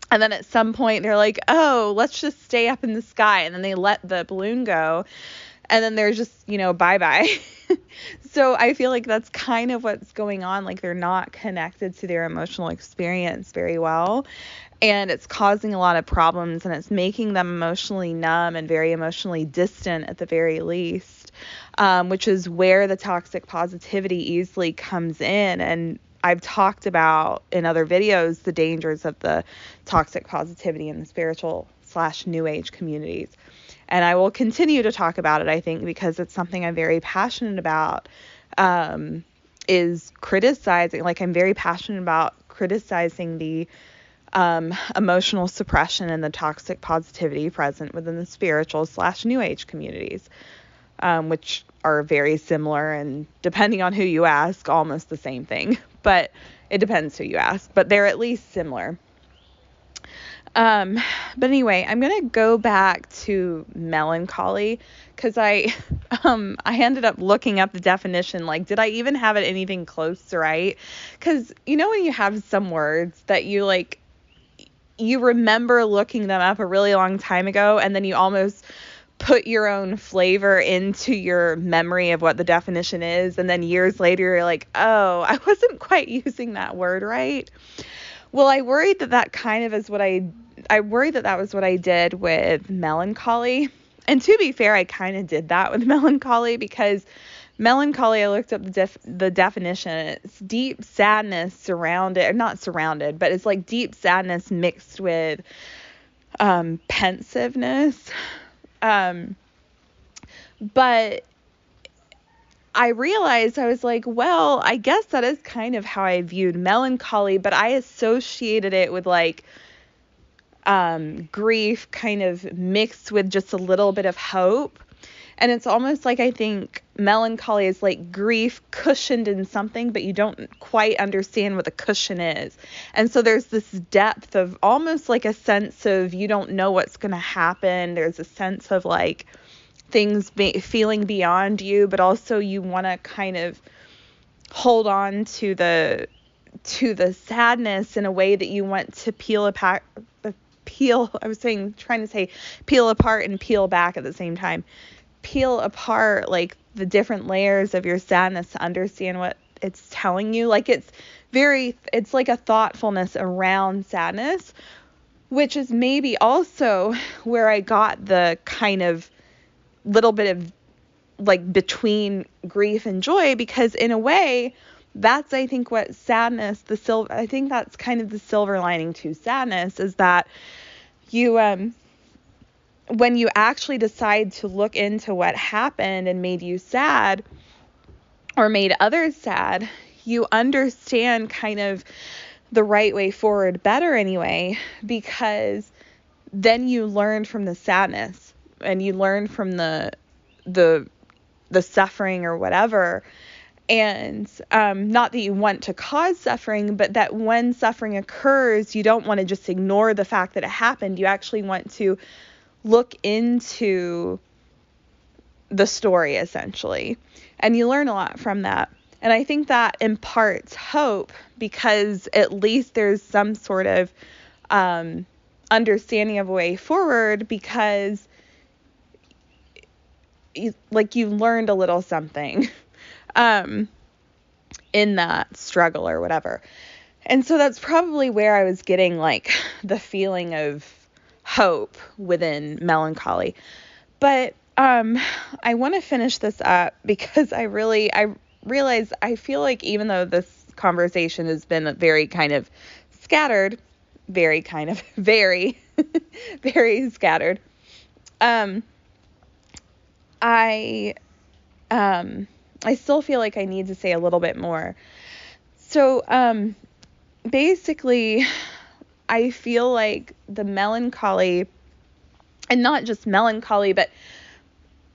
And then at some point they're like, oh, let's just stay up in the sky. And then they let the balloon go. And then they're just, you know, bye-bye. So I feel like that's kind of what's going on. Like they're not connected to their emotional experience very well. And it's causing a lot of problems and it's making them emotionally numb and very emotionally distant at the very least, which is where the toxic positivity easily comes in. And I've talked about in other videos the dangers of the toxic positivity in the spiritual / new age communities. And I will continue to talk about it, I think, because it's something I'm very passionate about, is criticizing. Like I'm very passionate about criticizing the emotional suppression and the toxic positivity present within the spiritual / new age communities, which are very similar and depending on who you ask, almost the same thing, but it depends who you ask, but they're at least similar. Um, but anyway, I'm going to go back to melancholy because I ended up looking up the definition. Like, did I even have it anything close to right? Because, when you have some words that you remember looking them up a really long time ago, and then you almost put your own flavor into your memory of what the definition is. And then years later, you're like, oh, I wasn't quite using that word right. Well, I worried that kind of is what I worried that was what I did with melancholy. And to be fair, I kind of did that with melancholy because melancholy, I looked up the definition. It's deep sadness surrounded, or not surrounded, but it's like deep sadness mixed with pensiveness. But I realized, I was like, well, I guess that is kind of how I viewed melancholy, but I associated it with like grief kind of mixed with just a little bit of hope. And it's almost like I think melancholy is like grief cushioned in something, but you don't quite understand what the cushion is. And so there's this depth of almost like a sense of you don't know what's going to happen. There's a sense of like things feeling beyond you, but also you want to kind of hold on to the sadness in a way that you want to peel apart and peel back at the same time. Peel apart like the different layers of your sadness to understand what it's telling you. Like it's like a thoughtfulness around sadness, which is maybe also where I got the kind of little bit of like between grief and joy, because in a way that's, I think, what sadness, I think that's kind of the silver lining to sadness, is that you, when you actually decide to look into what happened and made you sad or made others sad, you understand kind of the right way forward better anyway, because then you learn from the sadness and you learn from the suffering or whatever. And not that you want to cause suffering, but that when suffering occurs, you don't want to just ignore the fact that it happened. You actually want to look into the story, essentially. And you learn a lot from that. And I think that imparts hope, because at least there's some sort of understanding of a way forward, because you've learned a little something in that struggle or whatever. And so that's probably where I was getting like the feeling of hope within melancholy. But I want to finish this up because I realize I feel like even though this conversation has been very kind of scattered, very scattered, I still feel like I need to say a little bit more. So, basically, I feel like the melancholy, and not just melancholy, but,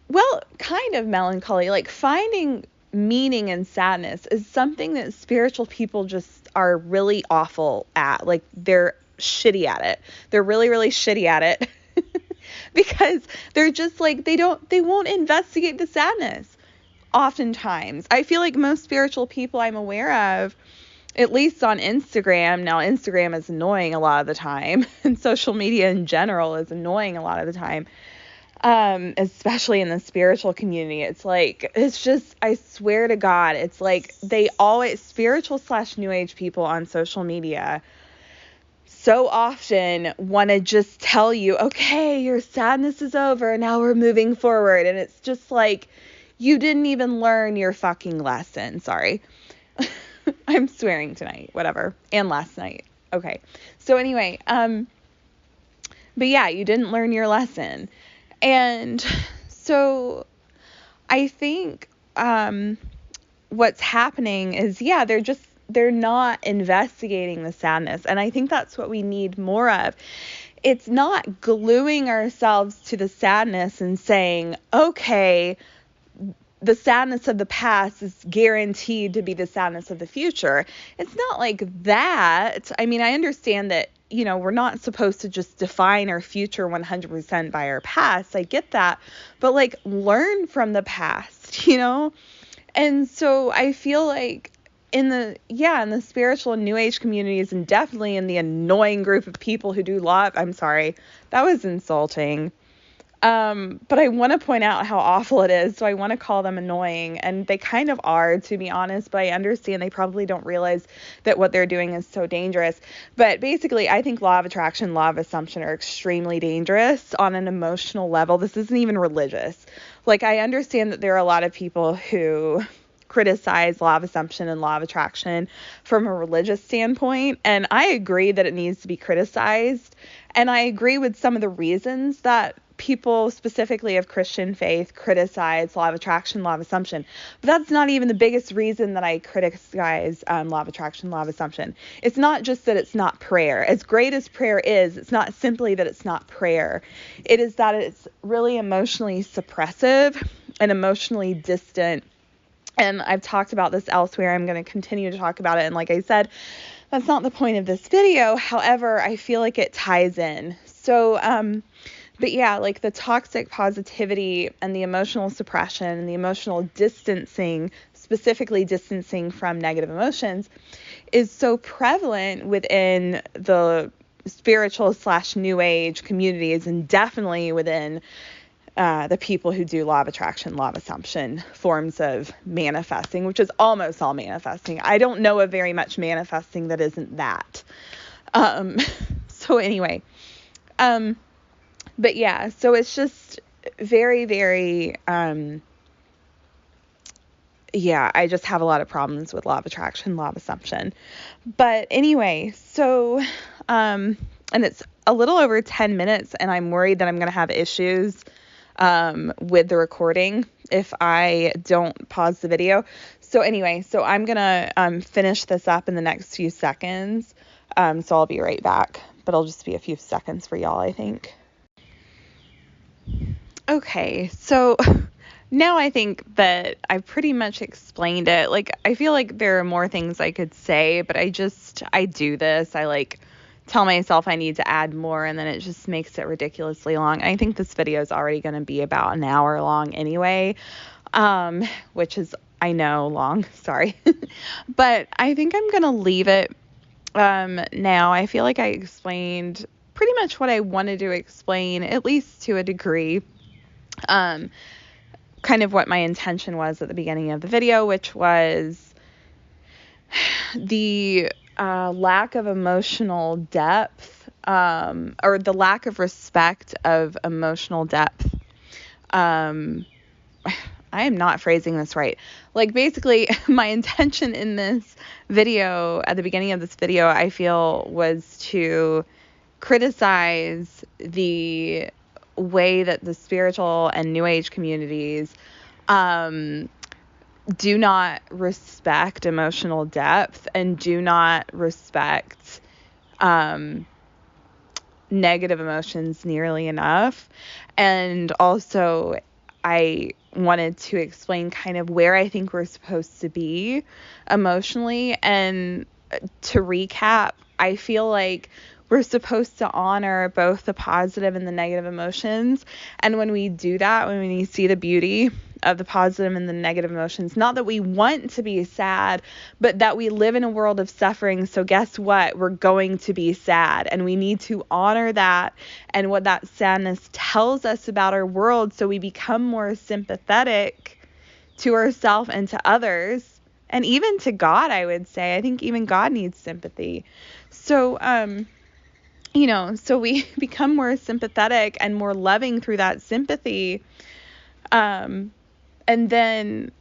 well, kind of melancholy, like finding meaning in sadness is something that spiritual people just are really awful at. Like, they're shitty at it. They're really, really shitty at it. Because they're just like, they won't investigate the sadness. Oftentimes, I feel like most spiritual people I'm aware of, at least on Instagram, now Instagram is annoying a lot of the time, and social media in general is annoying a lot of the time, especially in the spiritual community. It's just, I swear to God, it's like they always, spiritual/new age people on social media so often want to just tell you, okay, your sadness is over, now we're moving forward. And it's just like, you didn't even learn your fucking lesson. Sorry. I'm swearing tonight, whatever. And last night. Okay. So anyway, but yeah, you didn't learn your lesson. And so I think, what's happening is, yeah, they're not investigating the sadness. And I think that's what we need more of. It's not gluing ourselves to the sadness and saying, okay, the sadness of the past is guaranteed to be the sadness of the future. It's not like that. I mean, I understand that we're not supposed to just define our future 100% by our past. I get that. But like, learn from the past, And so I feel like in the spiritual and new age communities, and definitely in the annoying group of people who do I'm sorry, that was insulting. But I want to point out how awful it is. So I want to call them annoying, and they kind of are, to be honest, but I understand they probably don't realize that what they're doing is so dangerous. But basically, I think law of attraction, law of assumption are extremely dangerous on an emotional level. This isn't even religious. Like, I understand that there are a lot of people who criticize law of assumption and law of attraction from a religious standpoint, and I agree that it needs to be criticized, and I agree with some of the reasons that people specifically of Christian faith criticize law of attraction, law of assumption. But that's not even the biggest reason that I criticize law of attraction, law of assumption. It's not just that it's not prayer. As great as prayer is, it's not simply that it's not prayer. It is that it's really emotionally suppressive and emotionally distant. And I've talked about this elsewhere. I'm going to continue to talk about it. And like I said, that's not the point of this video. However, I feel like it ties in. So, but yeah, like the toxic positivity and the emotional suppression and the emotional distancing, specifically distancing from negative emotions, is so prevalent within the spiritual / new age communities, and definitely within the people who do law of attraction, law of assumption forms of manifesting, which is almost all manifesting. I don't know of very much manifesting that isn't that. So anyway, but yeah, so it's just very, very, I just have a lot of problems with law of attraction, law of assumption. But anyway, so, and it's a little over 10 minutes, and I'm worried that I'm going to have issues with the recording if I don't pause the video. So anyway, so I'm going to finish this up in the next few seconds. So I'll be right back, but it'll just be a few seconds for y'all, I think. Okay, so now I think that I've pretty much explained it. Like, I feel like there are more things I could say, but I do this. I like tell myself I need to add more, and then it just makes it ridiculously long. I think this video is already going to be about an hour long anyway, which is, I know, long, sorry. But I think I'm going to leave it now. I feel like I explained pretty much what I wanted to explain, at least to a degree. Kind of what my intention was at the beginning of the video, which was the lack of emotional depth, or the lack of respect of emotional depth. I am not phrasing this right. Like, basically, my intention in this video, at the beginning of this video, I feel, was to criticize the way that the spiritual and new age communities do not respect emotional depth and do not respect negative emotions nearly enough. And also, I wanted to explain kind of where I think we're supposed to be emotionally. And to recap, I feel like we're supposed to honor both the positive and the negative emotions. And when we do that, when we see the beauty of the positive and the negative emotions, not that we want to be sad, but that we live in a world of suffering. So guess what? We're going to be sad, and we need to honor that and what that sadness tells us about our world, so we become more sympathetic to ourselves and to others, and even to God, I would say. I think even God needs sympathy. So, so we become more sympathetic and more loving through that sympathy. And then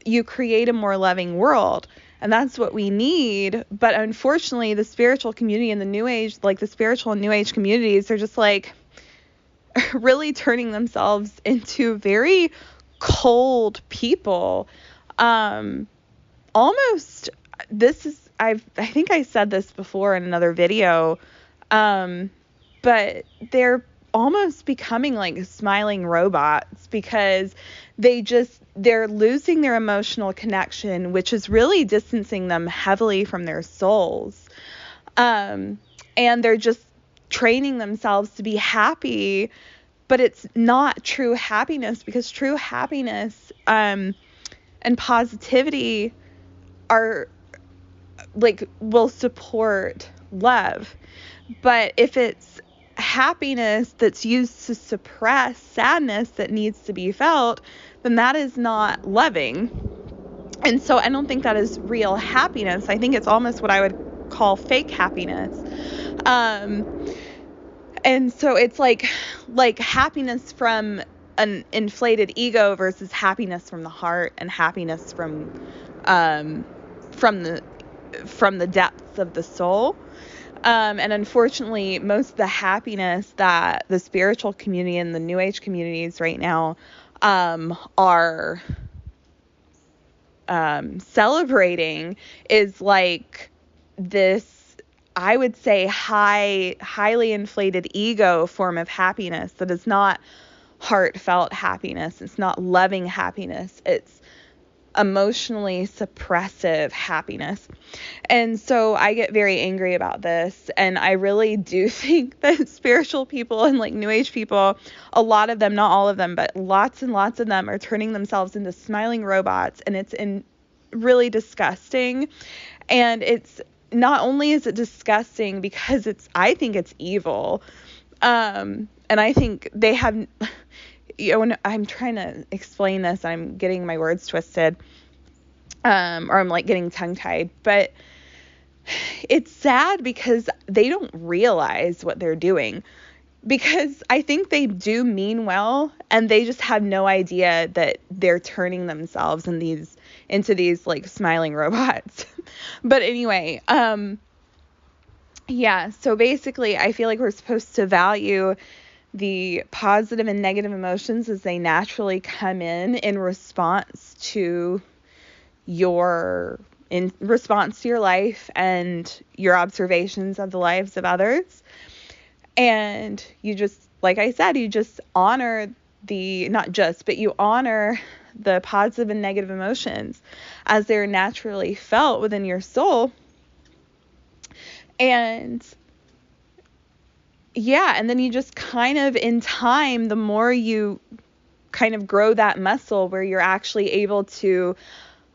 you create a more loving world. And that's what we need. But unfortunately, the spiritual community and the new age, like the spiritual and new age communities, they're just like really turning themselves into very cold people. Almost, I think I said this before in another video, but they're almost becoming like smiling robots, because they're losing their emotional connection, which is really distancing them heavily from their souls. and they're just training themselves to be happy, but it's not true happiness, because true happiness and positivity are like will support love. But if it's happiness that's used to suppress sadness that needs to be felt, then that is not loving. And so I don't think that is real happiness. I think it's almost what I would call fake happiness. And so it's like happiness from an inflated ego versus happiness from the heart, and happiness from the depths of the soul. And unfortunately, most of the happiness that the spiritual community and the New Age communities right now are celebrating is like this, I would say, highly inflated ego form of happiness that is not heartfelt happiness. It's not loving happiness. It's emotionally suppressive happiness. And so I get very angry about this, and I really do think that spiritual people and like New Age people, a lot of them, not all of them, but lots and lots of them are turning themselves into smiling robots, and it's really disgusting. And it's not only is it disgusting because I think it's evil, and I think they have, when I'm trying to explain this, I'm getting my words twisted, or I'm like getting tongue-tied, but it's sad because they don't realize what they're doing, because I think they do mean well, and they just have no idea that they're turning themselves into these like smiling robots. But anyway, yeah, so basically I feel like we're supposed to value the positive and negative emotions as they naturally come in response to your life and your observations of the lives of others. And you just, like I said, you just honor you honor the positive and negative emotions as they're naturally felt within your soul. And yeah, and then you just kind of, in time, the more you kind of grow that muscle where you're actually able to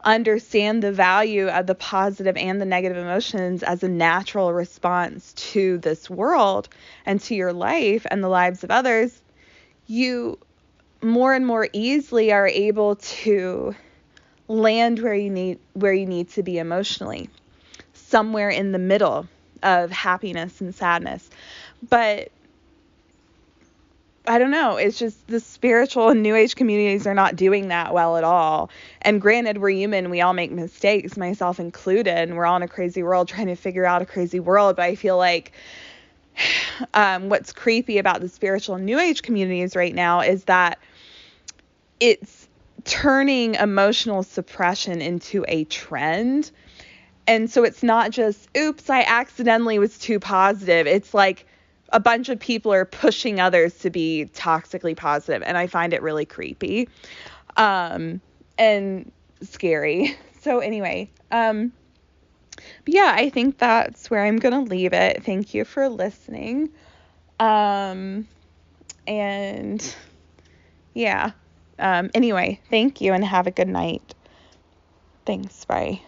understand the value of the positive and the negative emotions as a natural response to this world and to your life and the lives of others, you more and more easily are able to land where you need to be emotionally, somewhere in the middle of happiness and sadness. But I don't know, it's just the spiritual and New Age communities are not doing that well at all. And granted, we're human, we all make mistakes, myself included, and we're all in a crazy world trying to figure out a crazy world. But I feel like what's creepy about the spiritual and New Age communities right now is that it's turning emotional suppression into a trend. And so it's not just, oops, I accidentally was too positive. It's like a bunch of people are pushing others to be toxically positive. And I find it really creepy and scary. So anyway, but yeah, I think that's where I'm going to leave it. Thank you for listening. And yeah, anyway, thank you and have a good night. Thanks. Bye.